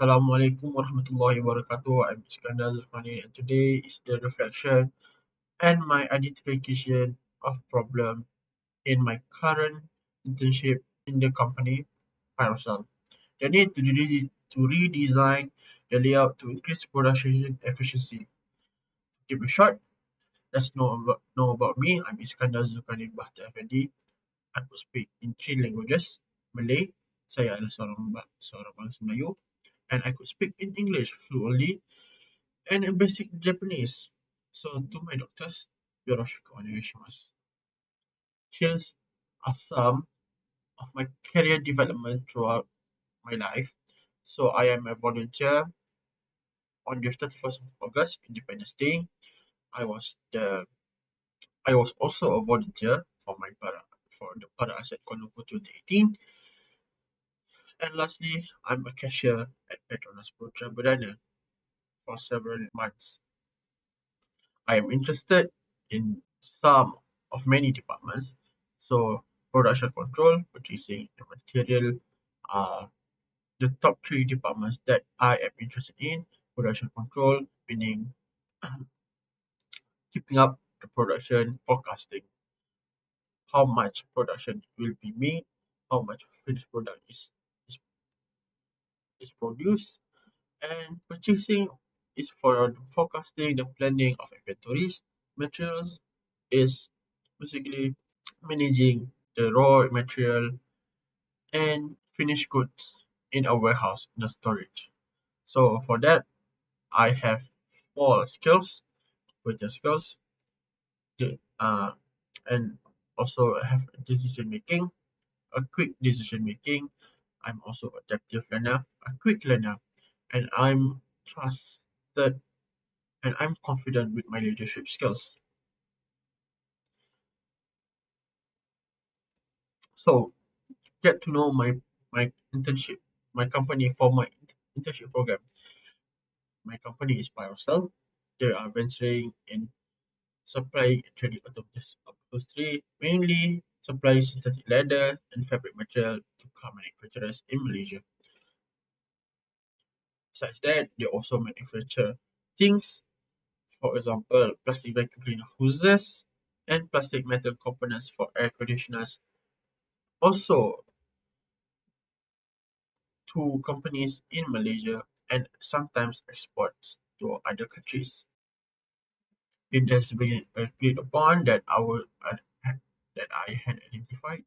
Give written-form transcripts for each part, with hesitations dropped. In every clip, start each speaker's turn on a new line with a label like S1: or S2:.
S1: Assalamualaikum warahmatullahi wabarakatuh. I'm Iskandar Zulkarnain, and today is the reflection and my identification of problem in my current internship in the company Paracel. The need to redesign the layout to increase production efficiency. To keep it short, let's know about me. I'm Iskandar Zulkarnain Bachtiar Affendy. I could speak in three languages: Malay, saya adalah seorang bangsa Melayu, and I could speak in English fluently and in basic Japanese. So to my doctors, yoroshiku onegaishimasu. Here's some of my career development throughout my life. So I am a volunteer on the 31st of August, Independence Day. I was the I was also a volunteer for the Para Asset Kuala Lumpur 2018. And lastly, I'm a cashier at Petronas Putra Berdana for several months. I am interested in some of many departments. So production control, purchasing, and material are the top three departments that I am interested in. Production control, meaning keeping up the production, forecasting how much production will be made, how much finished product is, is produced, and purchasing is for the forecasting, the planning of inventories. Materials is basically managing the raw material and finished goods in a warehouse in a storage. So for that, I have four skills, with the skills, uh, and also have decision making, a quick decision making. I'm also adaptive learner, a quick learner, and I'm trusted and I'm confident with my leadership skills. So get to know my internship, my company for my internship program. My company is Biocell. They are venturing in supply and trading automotive upholstery, mainly supply synthetic leather and fabric material to car manufacturers in Malaysia. Besides that, they also manufacture things, for example, plastic vacuum cleaner hoses and plastic metal components for air conditioners. Also, to companies in Malaysia and sometimes exports to other countries. It has been agreed upon that that I had identified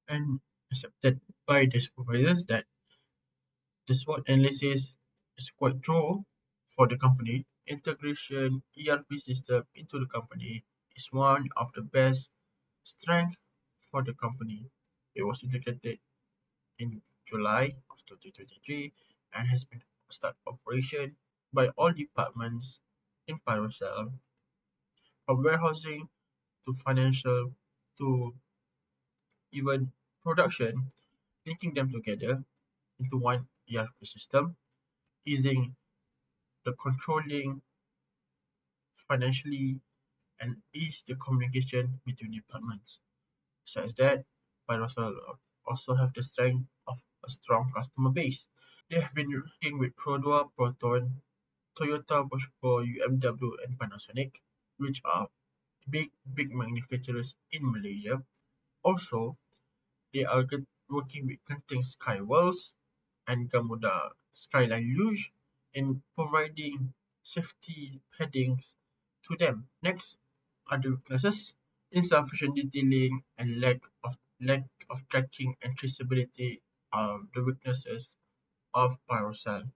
S1: and accepted by the supervisors that the SWOT analysis is quite true for the company. Integration ERP system into the company is one of the best strengths for the company. It was integrated in July of 2023 and has been start operation by all departments in Paracel, from warehousing to financial to even production, linking them together into one ERP system, easing the controlling financially and ease the communication between departments. Besides that, Paracel also have the strength of a strong customer base. They have been working with Produa, Proton, Toyota, Boschko, UMW, and Panasonic, which are big manufacturers in Malaysia. Also, they are working with Genting Skywells and Gamuda Skyline Luge in providing safety paddings to them. Next are the weaknesses: insufficient detailing and lack of tracking and traceability are the weaknesses of Paracel.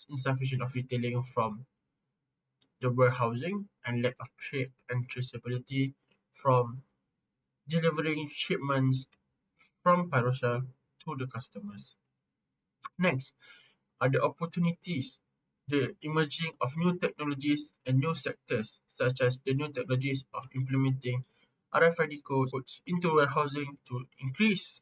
S1: Insufficient of detailing from the warehousing and lack of track and traceability from delivering shipments from Paracel to the customers. Next are the opportunities, the emerging of new technologies and new sectors, such as the new technologies of implementing RFID codes into warehousing to increase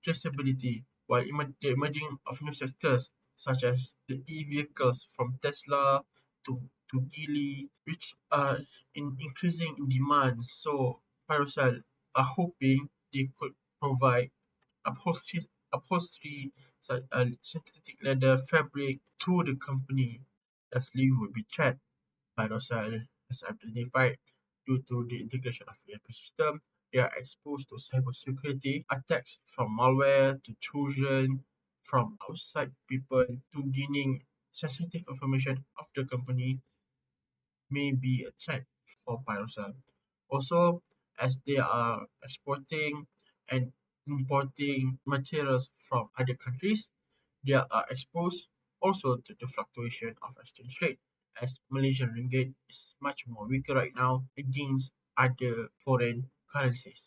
S1: traceability, while the emerging of new sectors such as the e-vehicles from Tesla to Geely, which are increasing in demand. So Paracel are hoping they could provide upholstery such a synthetic leather fabric to the company. The sleeve will be threat. Paracel has identified due to the integration of ERP system. They are exposed to cybersecurity attacks from malware to Trojan from outside people to gaining sensitive information of the company may be a threat for Paracel. Also, as they are exporting and importing materials from other countries, they are exposed also to the fluctuation of exchange rate, as Malaysian ringgit is much more weaker right now against other foreign currencies.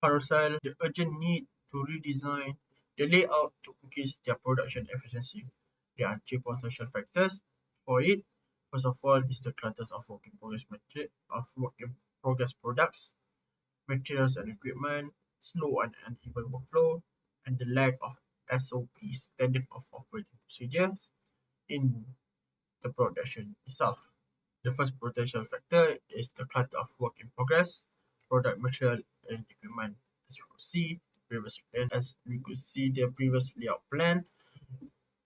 S1: Paracel the urgent need to redesign the layout to increase their production efficiency. There are three potential factors for it. First of all is the clutters of work in progress products, materials and equipment, slow and uneven workflow, and the lack of SOP standard of operating procedures in the production itself. The first potential factor is the clutter of work in progress, product material and equipment. As you could see, the previous layout plan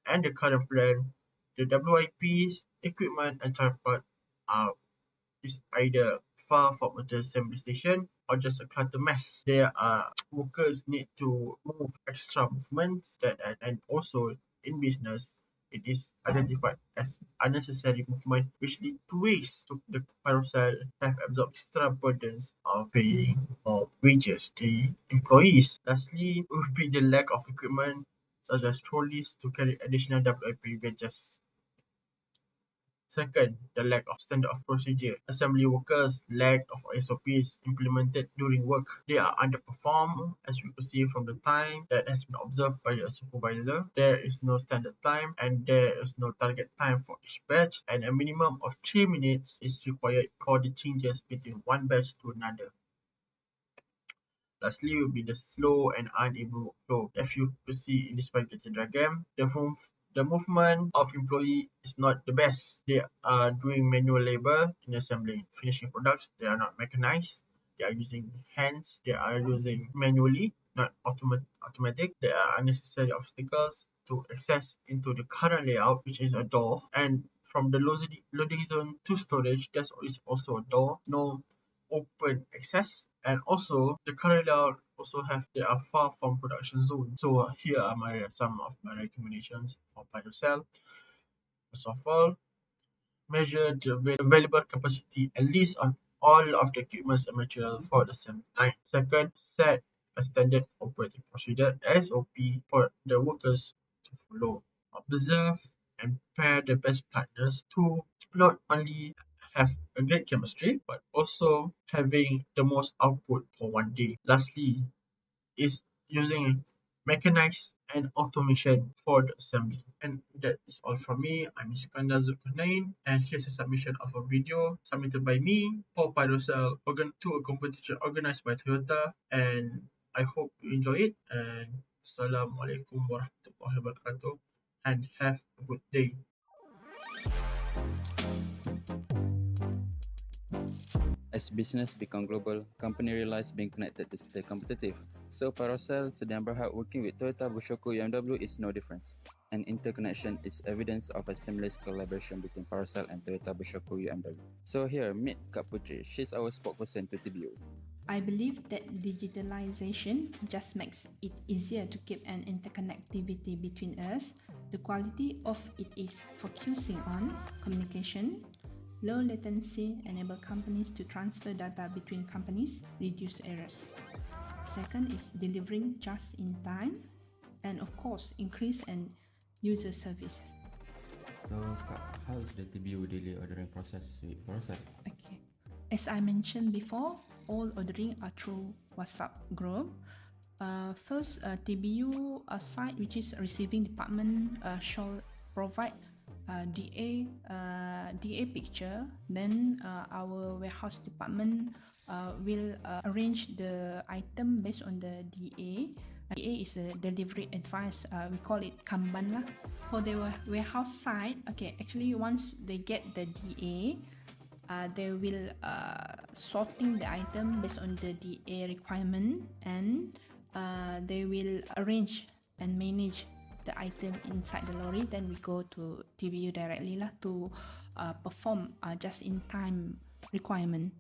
S1: and the current plan, the WIPs, equipment and tripod are is either far from the assembly station or just a clutter mess. There are workers need to move extra movements and also in business it is identified as unnecessary movement which lead to waste. So the Paracel have absorbed extra burdens of paying or wages the employees. Lastly would be the lack of equipment such as trolleys to carry additional WIP wedges. Second, the lack of standard of procedure. Assembly workers' lack of SOPs implemented during work. They are underperformed, as we could see from the time that has been observed by a supervisor. There is no standard time and there is no target time for each batch, and a minimum of 3 minutes is required for the changes between one batch to another. Lastly will be the slow and uneven workflow. As you could see in this spaghetti diagram, the movement of employee is not the best. They are doing manual labor in assembling finishing products. They are not mechanized. They are using hands. They are using manually, not automatic. There are unnecessary obstacles to access into the current layout, which is a door. And from the loading zone to storage, there is also a door. No open access, and also the current layout also have they are far from production zone. So here are some of my recommendations for Paracel. First of all, measure the available capacity at least on all of the equipment and material for the same line. Second, set a standard operating procedure SOP for the workers to follow. Observe and pair the best partners to not only have a great chemistry but also having the most output for one day. Lastly, is using mechanized and automation for the assembly. And that is all from me. I'm Iskandar Zulkarnain, and here's a submission of a video submitted by me for Paracel to a competition organized by Toyota, and I hope you enjoy it. And Assalamualaikum warahmatullahi wabarakatuh, and have a good day.
S2: As business become global, company realize being connected to stay competitive. So Paracel sedang berhad working with Toyota, Bushoku, BMW is no difference. An interconnection is evidence of a seamless collaboration between Paracel and Toyota, Bushoku, BMW. So here, meet Kak Putri. She's our spokesperson to TBU.
S3: I believe that digitalization just makes it easier to keep an interconnectivity between us. The quality of it is focusing on communication. Low latency enable companies to transfer data between companies, reduce errors. Second is delivering just in time, and of course, increase and user service.
S2: So, how is the TBU daily ordering process with Paracel?
S3: Okay. As I mentioned before, all ordering are through WhatsApp group. First, TBU site, which is receiving department, shall provide DA picture. Then our warehouse department will arrange the item based on the DA. DA is a delivery advice. We call it Kanban lah. For the warehouse side, okay, actually once they get the DA, they will sorting the item based on the DA requirement, and they will arrange and manage the item inside the lorry, then we go to TBU directly lah to perform just in time requirement.